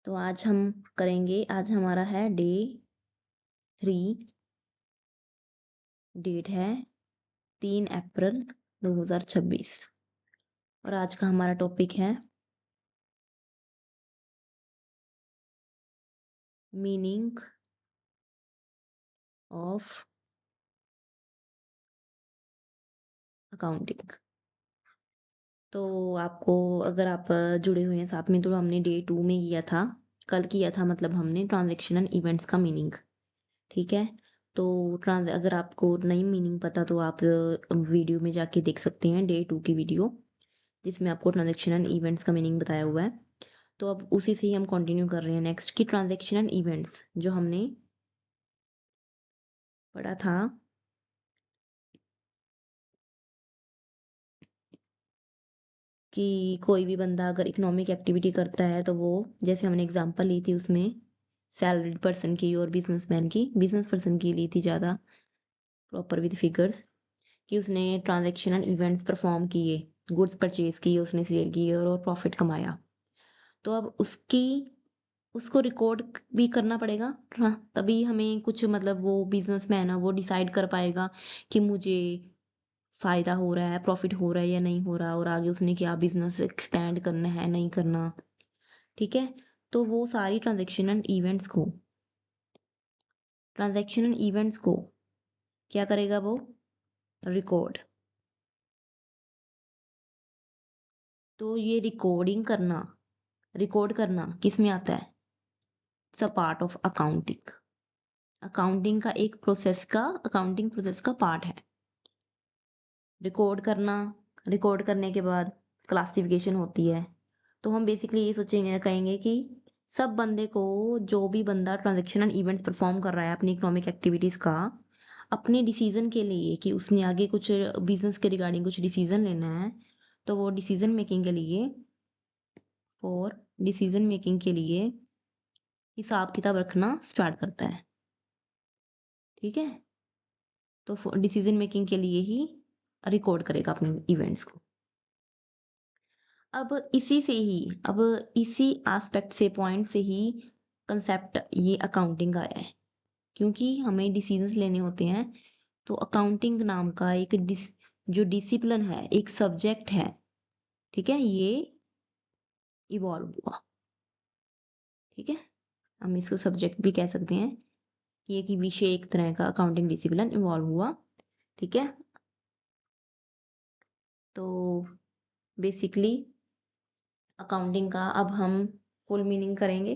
तो आज हम करेंगे। आज हमारा है डे 3। डेट है 3 अप्रैल 2026 और आज का हमारा टॉपिक है मीनिंग ऑफ अकाउंटिंग। तो आपको, अगर आप जुड़े हुए हैं साथ में, तो हमने डे 2 में किया था, कल किया था, मतलब हमने ट्रांजैक्शनल इवेंट्स का मीनिंग। ठीक है। तो ट्रांस अगर आपको नहीं मीनिंग पता तो आप वीडियो में जाके देख सकते हैं डे 2 की वीडियो, जिसमें आपको ट्रांजैक्शनल इवेंट्स का मीनिंग बताया हुआ है। तो अब उसी से ही हम कंटिन्यू कर रहे हैं नेक्स्ट की ट्रांजैक्शनल इवेंट्स जो हमने पढ़ा था। कि कोई भी बंदा अगर इकोनॉमिक एक्टिविटी करता है तो वो, जैसे हमने एग्जांपल ली थी उसमें सैलरीड पर्सन की और बिजनेसमैन की, बिजनेस पर्सन की ली थी ज़्यादा प्रॉपर विद फिगर्स, कि उसने ट्रांजैक्शनल इवेंट्स परफॉर्म किए, गुड्स परचेज किए, उसने सेल किए और प्रॉफिट कमाया। तो अब उसको रिकॉर्ड भी करना पड़ेगा। हाँ, तभी हमें कुछ, मतलब वो बिजनेसमैन है वो डिसाइड कर पाएगा कि मुझे फ़ायदा हो रहा है, प्रॉफिट हो रहा है या नहीं हो रहा, और आगे उसने क्या बिजनेस एक्सपेंड करना है, नहीं करना। ठीक है। तो वो सारी ट्रांजैक्शनल इवेंट्स को क्या करेगा वो? रिकॉर्ड। तो ये रिकॉर्ड करना किस में आता है? It's a part of accounting. Accounting process का पार्ट है रिकॉर्ड करना। रिकॉर्ड करने के बाद क्लासिफिकेशन होती है। तो हम बेसिकली ये सोचेंगे, कहेंगे कि सब बंदे को, जो भी बंदा ट्रांजैक्शनल इवेंट्स परफॉर्म कर रहा है अपनी इकोनॉमिक एक्टिविटीज़ का, अपने डिसीजन के लिए, कि उसने आगे कुछ बिजनेस के रिगार्डिंग कुछ डिसीजन लेना है, तो वो डिसीजन मेकिंग के लिए हिसाब किताब रखना स्टार्ट करता है। ठीक है। तो डिसीजन मेकिंग के लिए ही रिकॉर्ड करेगा अपने इवेंट्स को। अब इसी एस्पेक्ट से, पॉइंट से ही कंसेप्ट ये अकाउंटिंग का आया है। क्योंकि हमें डिसीजंस लेने होते हैं, तो अकाउंटिंग नाम का जो डिसिप्लिन है, एक सब्जेक्ट है। ठीक है, ये इवॉल्व हुआ। ठीक है। हम इसको सब्जेक्ट भी कह सकते हैं। ये कि विषय, एक तरह का अकाउंटिंग डिसिप्लिन इवॉल्व हुआ। ठीक है। तो बेसिकली अकाउंटिंग का अब हम फुल मीनिंग करेंगे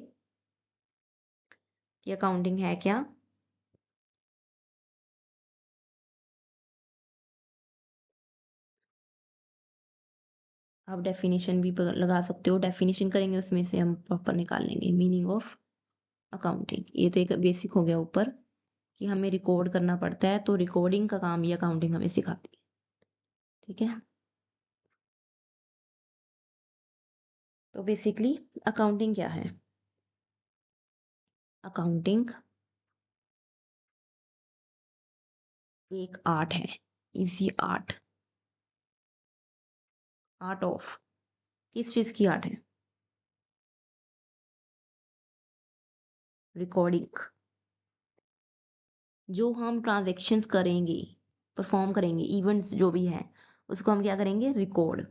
कि अकाउंटिंग है क्या। आप डेफिनेशन भी लगा सकते हो, डेफिनेशन करेंगे उसमें से हम प्रॉपर निकाल लेंगे मीनिंग ऑफ अकाउंटिंग। ये तो एक बेसिक हो गया ऊपर, कि हमें रिकॉर्ड करना पड़ता है, तो रिकॉर्डिंग का काम ये अकाउंटिंग हमें सिखाती है। ठीक है। तो बेसिकली अकाउंटिंग क्या है? अकाउंटिंग एक आर्ट है, इजी आर्ट। आर्ट ऑफ, किस चीज की आर्ट है? रिकॉर्डिंग। जो हम ट्रांजेक्शन्स करेंगे, परफॉर्म करेंगे, इवेंट्स जो भी हैं, उसको हम क्या करेंगे? रिकॉर्ड।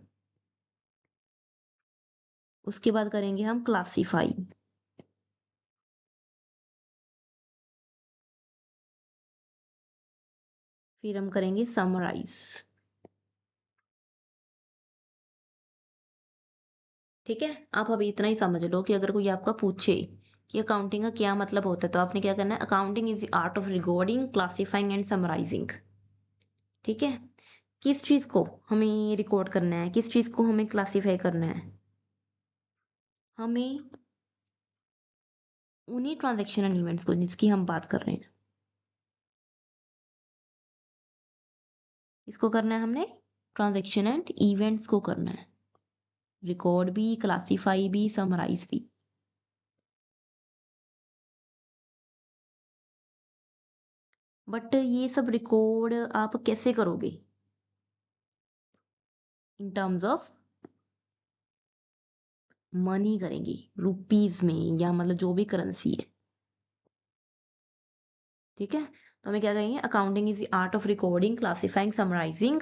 उसके बाद करेंगे हम क्लासीफाई। फिर हम करेंगे समराइज। ठीक है। आप अभी इतना ही समझ लो कि अगर कोई आपका पूछे कि अकाउंटिंग का क्या मतलब होता है, तो आपने क्या करना है? Accounting is the art of recording, classifying and summarising. ठीक है। किस चीज को हमें रिकॉर्ड करना है, किस चीज को हमें क्लासिफाई करना है? हमें उन्हीं ट्रांजेक्शनल इवेंट्स को जिसकी हम बात कर रहे हैं, इसको करना है हमने, ट्रांजेक्शनल इवेंट्स को करना है। रिकॉर्ड भी, क्लासिफाई भी, समराइज भी। बट ये सब रिकॉर्ड आप कैसे करोगे? इन टर्म्स ऑफ मनी करेंगे रुपीज में, या मतलब जो भी करेंसी है, ठीक है। तो हमें क्या कहेंगे, accounting is the art of recording, classifying, summarising,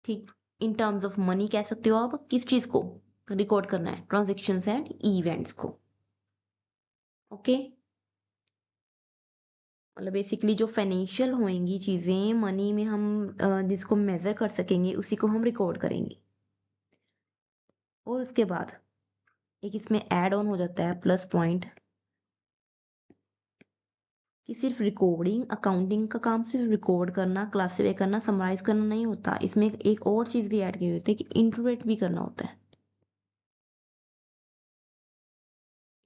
ठीक, इन टर्म्स ऑफ मनी कह सकते हो आप, किस चीज को रिकॉर्ड करना है, ट्रांजेक्शन्स एंड इवेंट्स को, ओके। मतलब बेसिकली जो फाइनेंशियल होंगी चीजें मनी में, हम जिसको मेजर कर सकेंगे उसी को हम रिकॉर्ड करेंगे। और उसके बाद एक इसमें ऐड ऑन हो जाता है प्लस पॉइंट, कि सिर्फ रिकॉर्डिंग, अकाउंटिंग का काम सिर्फ रिकॉर्ड करना, क्लासिफाई करना, समराइज करना नहीं होता, इसमें एक और चीज भी ऐड की होती है कि इंटरप्रेट भी करना होता है,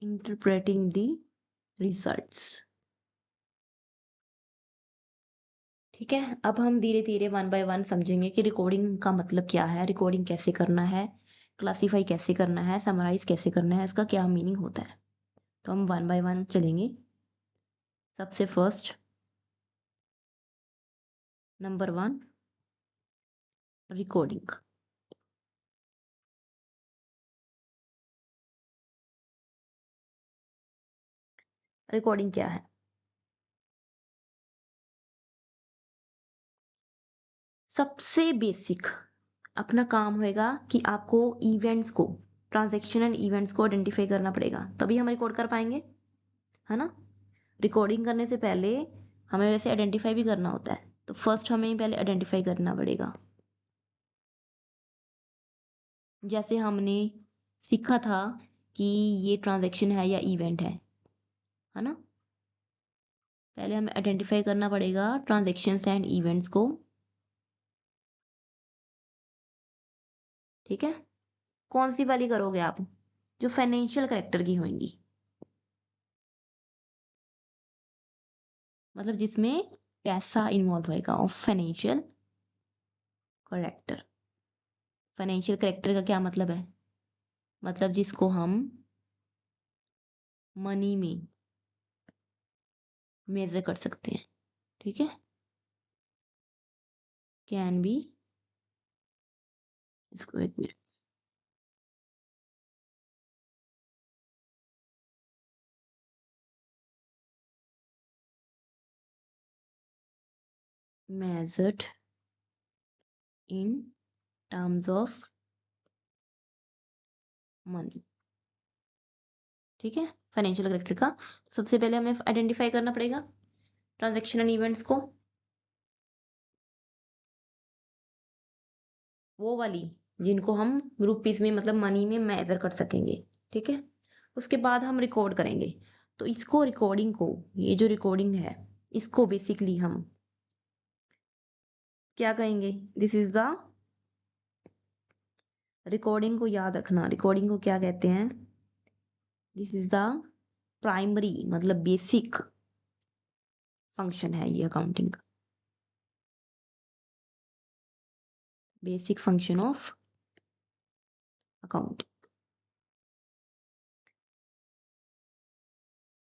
इंटरप्रेटिंग द रिजल्ट्स, ठीक है। अब हम धीरे धीरे वन बाय वन समझेंगे कि रिकॉर्डिंग का मतलब क्या है, रिकॉर्डिंग कैसे करना है, क्लासीफाई कैसे करना है, समराइज कैसे करना है, इसका क्या मीनिंग होता है। तो हम वन बाय वन चलेंगे। सबसे first, number one, recording. Recording क्या है? सबसे बेसिक अपना काम होएगा कि आपको इवेंट्स को, ट्रांजैक्शन एंड इवेंट्स को आइडेंटिफाई करना पड़ेगा, तभी हम रिकॉर्ड कर पाएंगे, है ना। रिकॉर्डिंग करने से पहले हमें वैसे आइडेंटिफाई भी करना होता है, तो फर्स्ट हमें पहले आइडेंटिफाई करना पड़ेगा। जैसे हमने सीखा था कि ये ट्रांजैक्शन है या इवेंट है ना। पहले हमें आइडेंटिफाई करना पड़ेगा ट्रांजैक्शंस एंड इवेंट्स को, ठीक है। कौन सी वाली करोगे आप? जो फाइनेंशियल करेक्टर की होंगी, मतलब जिसमें पैसा इन्वॉल्व होएगा, of financial character. Financial character का क्या मतलब है? मतलब जिसको हम मनी में मेजर कर सकते हैं, ठीक है। कैन बी, इसको एक minute, measured in terms of money, ठीक है। फाइनेंशियल करेक्टर का सबसे पहले हमें आइडेंटिफाई करना पड़ेगा ट्रांजैक्शन एंड इवेंट्स को, वो वाली जिनको हम रुपीस में, मतलब मनी में मेजर कर सकेंगे, ठीक है। उसके बाद हम रिकॉर्ड करेंगे। तो इसको, रिकॉर्डिंग को, ये जो रिकॉर्डिंग है, इसको बेसिकली हम क्या कहेंगे, दिस इज द, रिकॉर्डिंग को याद रखना, रिकॉर्डिंग को क्या कहते हैं, दिस इज द प्राइमरी, मतलब बेसिक फंक्शन है ये अकाउंटिंग का, basic function of accounting,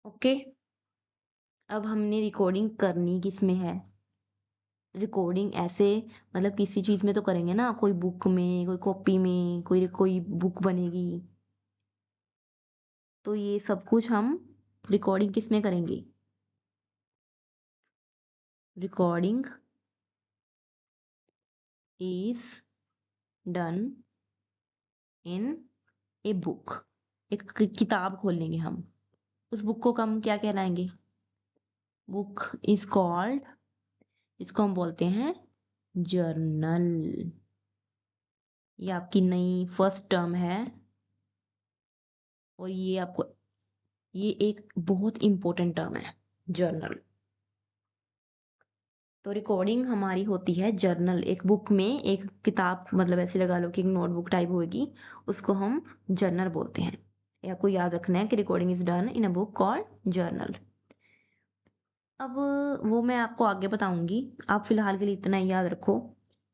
okay. अब हमने रिकॉर्डिंग करनी किस में है, रिकॉर्डिंग ऐसे, मतलब किसी चीज में तो करेंगे ना, कोई बुक में, कोई कॉपी में, कोई कोई बुक बनेगी, तो ये सब कुछ हम रिकॉर्डिंग किस में करेंगे, recording is done in a book, एक किताब खोल लेंगे हम, उस बुक को हम क्या कहलाएंगे, बुक इज कॉल्ड, इसको हम बोलते हैं जर्नल। ये आपकी नई फर्स्ट टर्म है, और ये आपको, ये एक बहुत इंपॉर्टेंट टर्म है, जर्नल। तो रिकॉर्डिंग हमारी होती है जर्नल, एक बुक में, एक किताब, मतलब ऐसे लगा लो कि एक नोटबुक टाइप होगी, उसको हम जर्नल बोलते हैं। ये आपको याद रखना है कि recording is done in a book called journal. अब वो मैं आपको आगे बताऊंगी, आप फिलहाल के लिए इतना ही याद रखो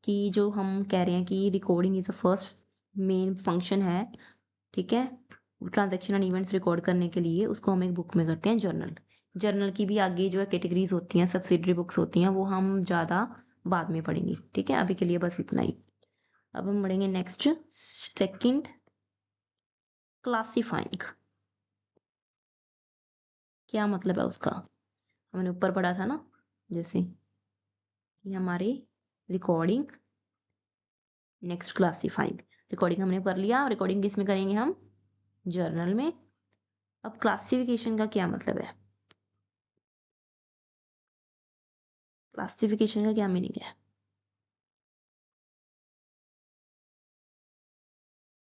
कि जो हम कह रहे हैं कि recording is a first main function है, ठीक है। ट्रांजैक्शन एंड इवेंट्स रिकॉर्ड करने के लिए उसको हम एक बुक में करते हैं जर्नल। जर्नल की भी आगे जो है कैटेगरीज होती हैं, सब्सिडरी बुक्स होती हैं, वो हम ज़्यादा बाद में पढ़ेंगे, ठीक है। अभी के लिए बस इतना ही। अब हम बढ़ेंगे नेक्स्ट, सेकंड क्लासिफाइंग क्या मतलब है उसका? हमने ऊपर पढ़ा था ना, जैसे कि हमारी रिकॉर्डिंग, नेक्स्ट क्लासिफाइंग। रिकॉर्डिंग हमने कर लिया, रिकॉर्डिंग किस में करेंगे हम? जर्नल में। अब क्लासिफिकेशन का क्या मतलब है? क्लासिफिकेशन का क्या मीनिंग है?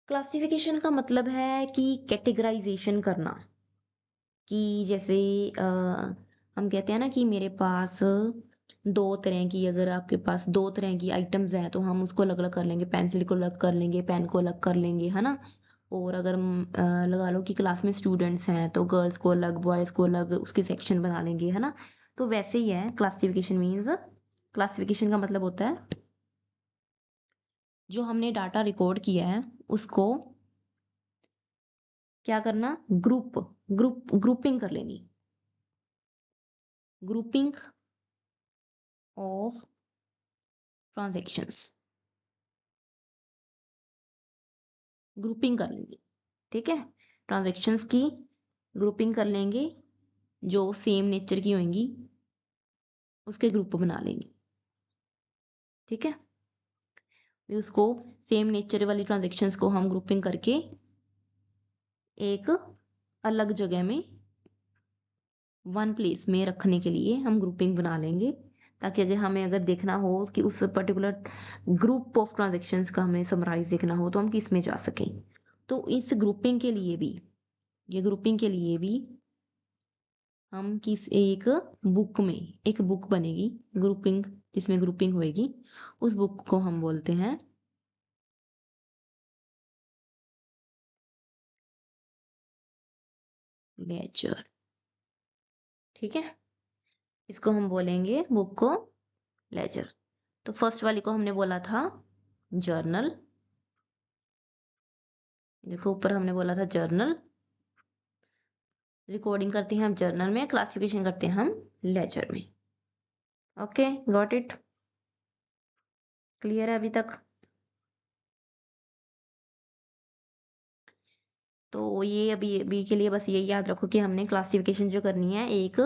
क्लासिफिकेशन का मतलब है कि कैटेगराइजेशन करना, कि जैसे अ, हम कहते हैं ना कि मेरे पास दो तरह की, अगर आपके पास दो तरह की आइटम्स हैं तो हम उसको अलग अलग कर लेंगे, पेंसिल को अलग कर लेंगे, पेन को अलग कर लेंगे, है ना। और अगर लगा लो कि क्लास में स्टूडेंट्स हैं तो गर्ल्स को अलग, बॉयज़ को अलग, उसके सेक्शन बना लेंगे, है ना। तो वैसे ही है क्लासिफिकेशन मीन्स। क्लासिफिकेशन का मतलब होता है जो हमने डाटा रिकॉर्ड किया है उसको क्या करना, ग्रुपिंग कर लेनी। ग्रुपिंग ऑफ ट्रांजैक्शंस, ग्रुपिंग कर लेंगे, ठीक है। ट्रांजैक्शंस की ग्रुपिंग कर लेंगे, जो सेम नेचर की होंगी उसके ग्रुप बना लेंगे, ठीक है। फिर उसको सेम नेचर वाली ट्रांजैक्शंस को हम ग्रुपिंग करके एक अलग जगह में, वन प्लेस में रखने के लिए हम ग्रुपिंग बना लेंगे, ताकि अगर हमें देखना हो कि उस पर्टिकुलर ग्रुप ऑफ ट्रांजैक्शंस का हमें समराइज देखना हो तो हम किस में जा सकें। तो इस ग्रुपिंग के लिए भी, ये ग्रुपिंग के लिए भी हम किस एक बुक में, एक बुक बनेगी ग्रुपिंग, जिसमें ग्रुपिंग होएगी, उस बुक को हम बोलते हैं लेजर, ठीक है। इसको हम बोलेंगे बुक को लेजर। तो फर्स्ट वाली को हमने बोला था जर्नल, देखो ऊपर हमने बोला था जर्नल। रिकॉर्डिंग करते हैं हम जर्नल में, क्लासिफिकेशन करते हैं हम लेजर में। Okay, got it? क्लियर है अभी तक? तो ये अभी अभी के लिए बस ये याद रखो कि हमने क्लासिफिकेशन जो करनी है, एक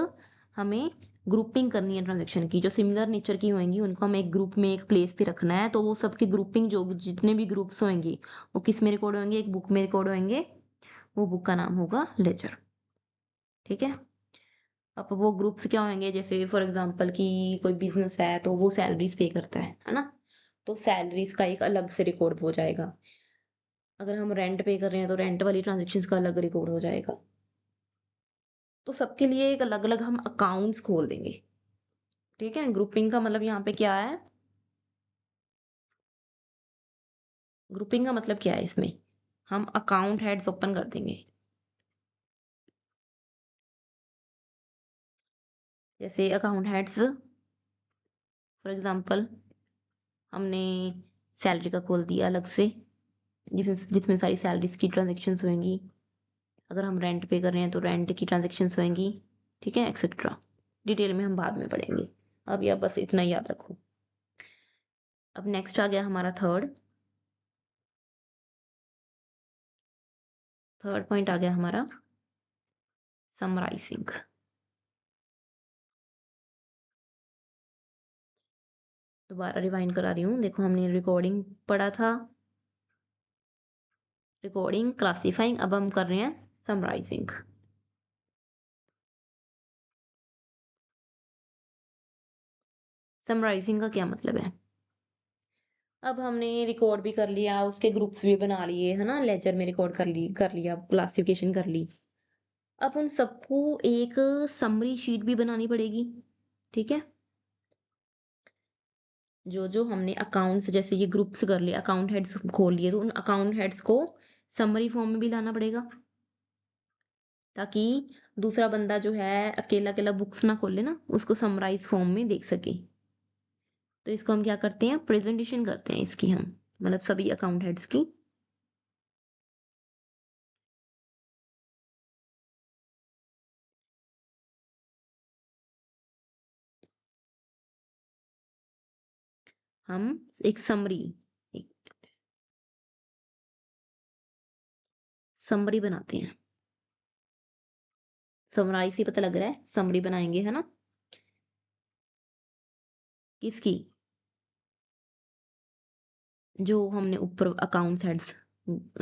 हमें ग्रुपिंग करनी है ट्रांजेक्शन की, जो सिमिलर नेचर की होंगी उनको हमें एक ग्रुप में, एक प्लेस पे रखना है। तो वो सबकी ग्रुपिंग, जो जितने भी ग्रुप्स होंगे वो किस में रिकॉर्ड होंगे? एक बुक में रिकॉर्ड होंगे। वो बुक का नाम होगा लेजर, ठीक है। अब वो ग्रुप्स क्या होंगे? जैसे फॉर एग्जांपल कि कोई बिजनेस है तो वो सैलरीज पे करता है ना। तो सैलरीज का एक अलग से रिकॉर्ड हो जाएगा। अगर हम रेंट पे कर रहे हैं तो रेंट वाली ट्रांजेक्शन्स का अलग रिकॉर्ड हो जाएगा। तो सबके लिए एक अलग अलग हम अकाउंट्स खोल देंगे, ठीक है। ग्रुपिंग का मतलब यहाँ पे क्या है? ग्रुपिंग का मतलब क्या है इसमें? हम अकाउंट हेड्स ओपन कर देंगे। जैसे अकाउंट हेड्स, फॉर एग्जांपल हमने सैलरी का खोल दिया अलग से, जिसमें जिसमें सारी सैलरीज की ट्रांजेक्शन्स होंगी। अगर हम रेंट पे कर रहे हैं तो रेंट की ट्रांजेक्शन्स होंगी, ठीक है, एक्सेट्रा। डिटेल में हम बाद में पढ़ेंगे, अभी आप बस इतना ही याद रखो। अब नेक्स्ट आ गया हमारा थर्ड, थर्ड पॉइंट आ गया हमारा समराइजिंग। दोबारा रिवाइंड करा रही हूँ, देखो हमने रिकॉर्डिंग पढ़ा था, रिकॉर्डिंग, क्लासिफाइंग, अब हम कर रहे हैं समराइजिंग। समराइजिंग का क्या मतलब है? अब हमने रिकॉर्ड भी कर लिया, उसके ग्रुप्स भी बना लिए, है ना, लेजर में रिकॉर्ड कर लिया, क्लासिफिकेशन कर ली। अब उन सबको एक समरी शीट भी बनानी पड़ेगी, ठीक है। जो जो हमने अकाउंट्स, जैसे ये ग्रुप्स कर लिए, अकाउंट हेड्स खोल लिए, तो उन अकाउंट हेड्स को समरी फॉर्म में भी लाना पड़ेगा, ताकि दूसरा बंदा जो है अकेला अकेला बुक्स ना खोले ना, उसको समराइज फॉर्म में देख सके। तो इसको हम क्या करते हैं? प्रेजेंटेशन करते हैं इसकी हम, मतलब सभी अकाउंट हेड्स की। हम एक समरी, एक समरी बनाते हैं। समराइज से पता लग रहा है समरी बनाएंगे, है ना? किसकी? जो हमने ऊपर अकाउंट्स हेड्स,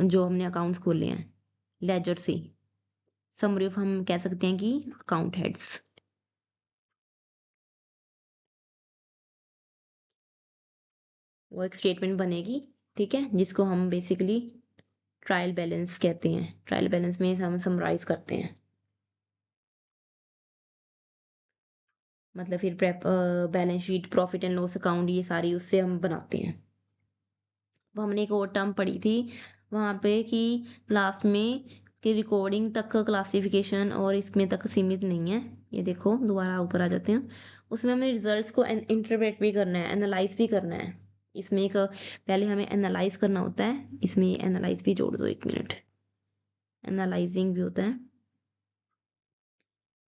जो हमने अकाउंट्स खोले हैं लेजर से, समरी ऑफ हम कह सकते हैं कि अकाउंट हेड्स। वो एक स्टेटमेंट बनेगी, ठीक है, जिसको हम बेसिकली ट्रायल बैलेंस कहते हैं। ट्रायल बैलेंस में हम समराइज करते हैं, मतलब फिर balance sheet, profit and loss account, ये सारी उससे हम बनाते हैं। वो हमने एक और टर्म पढ़ी थी वहाँ पे कि लास्ट में कि रिकॉर्डिंग तक क्लासिफिकेशन और इसमें तक सीमित नहीं है। ये देखो दोबारा ऊपर आ जाते हैं। उसमें हमें रिजल्ट्स को इंटरप्रेट भी करना है, एनालाइज भी करना है। इसमें एक पहले हमें एनालाइज करना होता है, इसमें एनालाइज भी जोड़ दो, 1 मिनट। एनालाइजिंग भी होता है,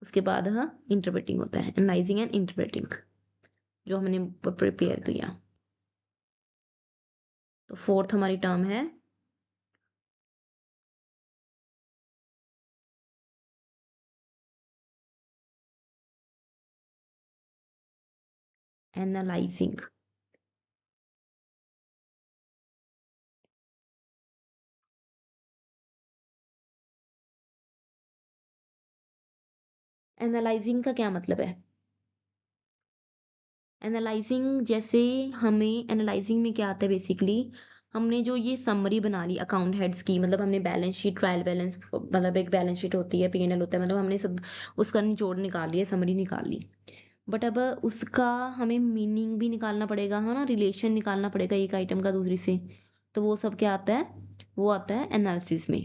उसके बाद हाँ इंटरप्रेटिंग होता है, एनालाइजिंग एंड इंटरप्रेटिंग, जो हमने प्रिपेयर किया। तो फोर्थ हमारी टर्म है एनालाइजिंग। एनालाइजिंग का क्या मतलब है? एनालाइजिंग जैसे हमें एनालाइजिंग में क्या आता है बेसिकली, हमने जो ये समरी बना ली अकाउंट हेड्स की, मतलब हमने बैलेंस शीट, ट्रायल बैलेंस, मतलब एक बैलेंस शीट होती है, P&L होता है, मतलब हमने सब उसका निचोड़ निकाल लिया, समरी निकाल ली। बट अब उसका हमें मीनिंग भी निकालना पड़ेगा, है ना, रिलेशन निकालना पड़ेगा एक आइटम का दूसरी से। तो वो सब क्या आता है? वो आता है एनालिसिस में।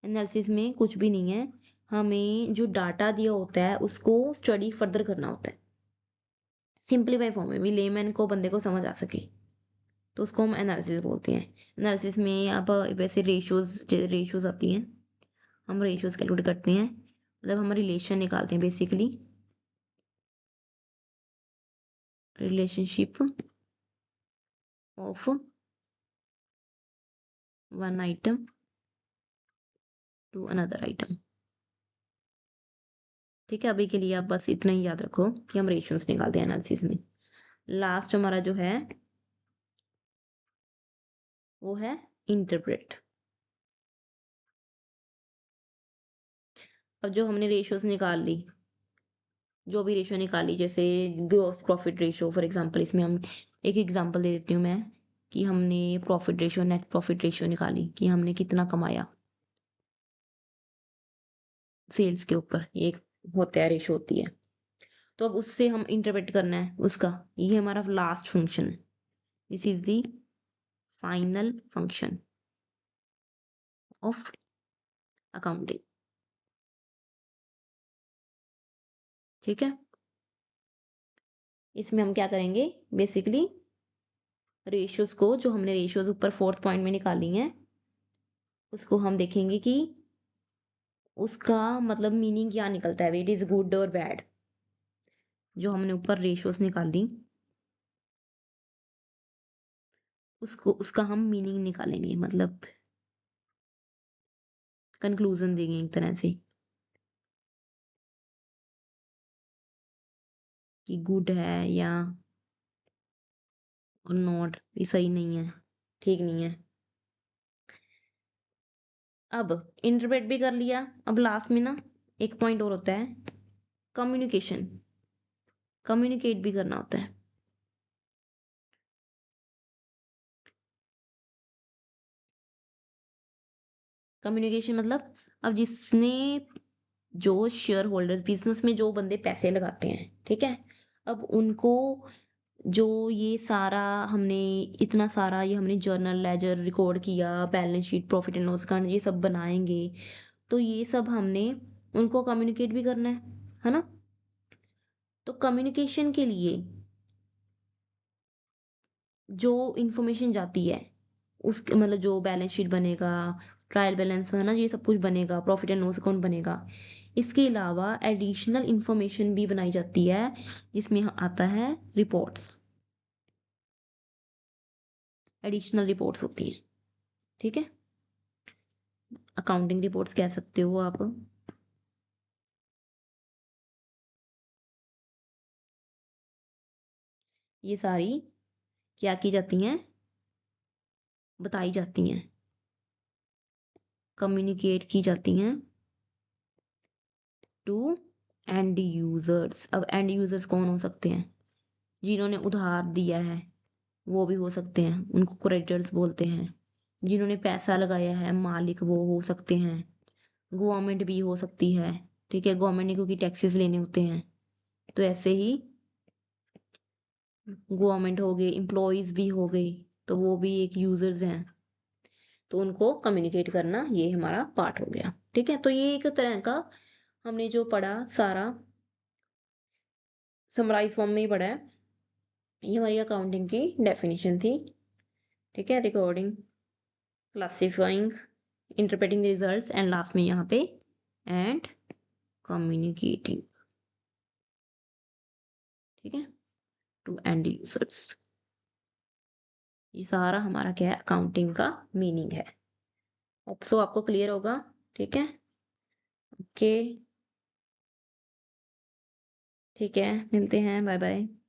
एनालिसिस में कुछ भी नहीं है, हमें जो डाटा दिया होता है उसको स्टडी फर्दर करना होता है, सिंपलीफाई फॉर्म में भी, लेमैन को, बंदे को समझ आ सके, तो उसको हम एनालिसिस बोलते हैं। एनालिसिस में आप वैसे रेशियोज आती हैं, हम रेशियोज कैलकुलेट करते हैं, मतलब हम रिलेशन निकालते हैं basically, relationship of one item to another item. ठीक है, अभी के लिए आप बस इतना ही याद रखो कि हम रेशियोज निकालते हैं एनालिसिस में। लास्ट हमारा जो है वो है इंटरप्रेट। अब जो हमने रेशियोज निकाल ली, जो भी रेशियो निकाली, जैसे gross profit ratio for example, इसमें हम एक एग्जांपल दे देती हूँ मैं, कि हमने profit ratio, net profit ratio निकाली कि हमने कितना कमाया सेल्स के ऊपर, ये एक होता है, रेशियो होती है। तो अब उससे हम इंटरप्रेट करना है उसका, ये हमारा लास्ट फंक्शन है, this is the final function of accounting. ठीक है, इसमें हम क्या करेंगे बेसिकली, रेशियोज को, जो हमने रेशियोज ऊपर फोर्थ पॉइंट में निकाली हैं, उसको हम देखेंगे कि उसका मतलब मीनिंग क्या निकलता है, इट इज गुड और बैड। जो हमने ऊपर रेशियोज निकाली, उसको, उसका हम मीनिंग निकालेंगे, मतलब कंक्लूजन देंगे एक तरह से, कि गुड है या नॉट, ये सही नहीं है, ठीक नहीं है। अब इंटरप्रेट भी कर लिया, अब लास्ट में ना एक पॉइंट और होता है, कम्युनिकेशन। कम्युनिकेट भी करना होता है। कम्युनिकेशन मतलब, अब जिसने, जो शेयर होल्डर्स, बिजनेस में जो बंदे पैसे लगाते हैं, ठीक है, अब उनको, जो ये सारा हमने, इतना सारा ये हमने जर्नल लेजर रिकॉर्ड किया, balance sheet, profit and loss account, ये सब बनाएंगे, तो ये सब हमने उनको कम्युनिकेट भी करना है ना? तो कम्युनिकेशन के लिए जो इंफॉर्मेशन जाती है, उस मतलब जो बैलेंस शीट बनेगा, ट्रायल बैलेंस, है ना, ये सब कुछ बनेगा, प्रॉफिट एंड लॉस अकाउंट बनेगा, इसके अलावा एडिशनल इंफॉर्मेशन भी बनाई जाती है, जिसमें आता है रिपोर्ट्स। एडिशनल रिपोर्ट्स होती हैं, ठीक है। अकाउंटिंग रिपोर्ट्स कह सकते हो आप। ये सारी क्या की जाती हैं, बताई जाती हैं, कम्युनिकेट की जाती हैं टू एंड यूजर्स। अब एंड यूजर्स कौन हो सकते हैं? जिन्होंने उधार दिया है वो भी हो सकते हैं, उनको क्रेडिटर्स बोलते हैं। जिन्होंने पैसा लगाया है मालिक वो हो सकते हैं। गवर्नमेंट भी हो सकती है, ठीक है, गवर्नमेंट ने क्योंकि टैक्सेस लेने होते हैं, तो ऐसे ही गवर्नमेंट हो गए, एम्प्लॉयज भी हो गए, तो वो भी एक यूजर्स हैं। तो उनको कम्युनिकेट करना ये हमारा पार्ट हो गया। ठीक है, तो ये एक तरह का हमने जो पढ़ा सारा समराइज फॉर्म में ही पढ़ा है। ये हमारी अकाउंटिंग की डेफिनेशन थी। ठीक है, recording, classifying, interpreting the results and last में यहाँ पे एंड कम्युनिकेटिंग। ठीक है, टू एंड यूजर्स। ये सारा हमारा क्या है, अकाउंटिंग का मीनिंग है। सो आपको क्लियर होगा। ठीक है, ओके, ठीक है, मिलते हैं, बाय बाय।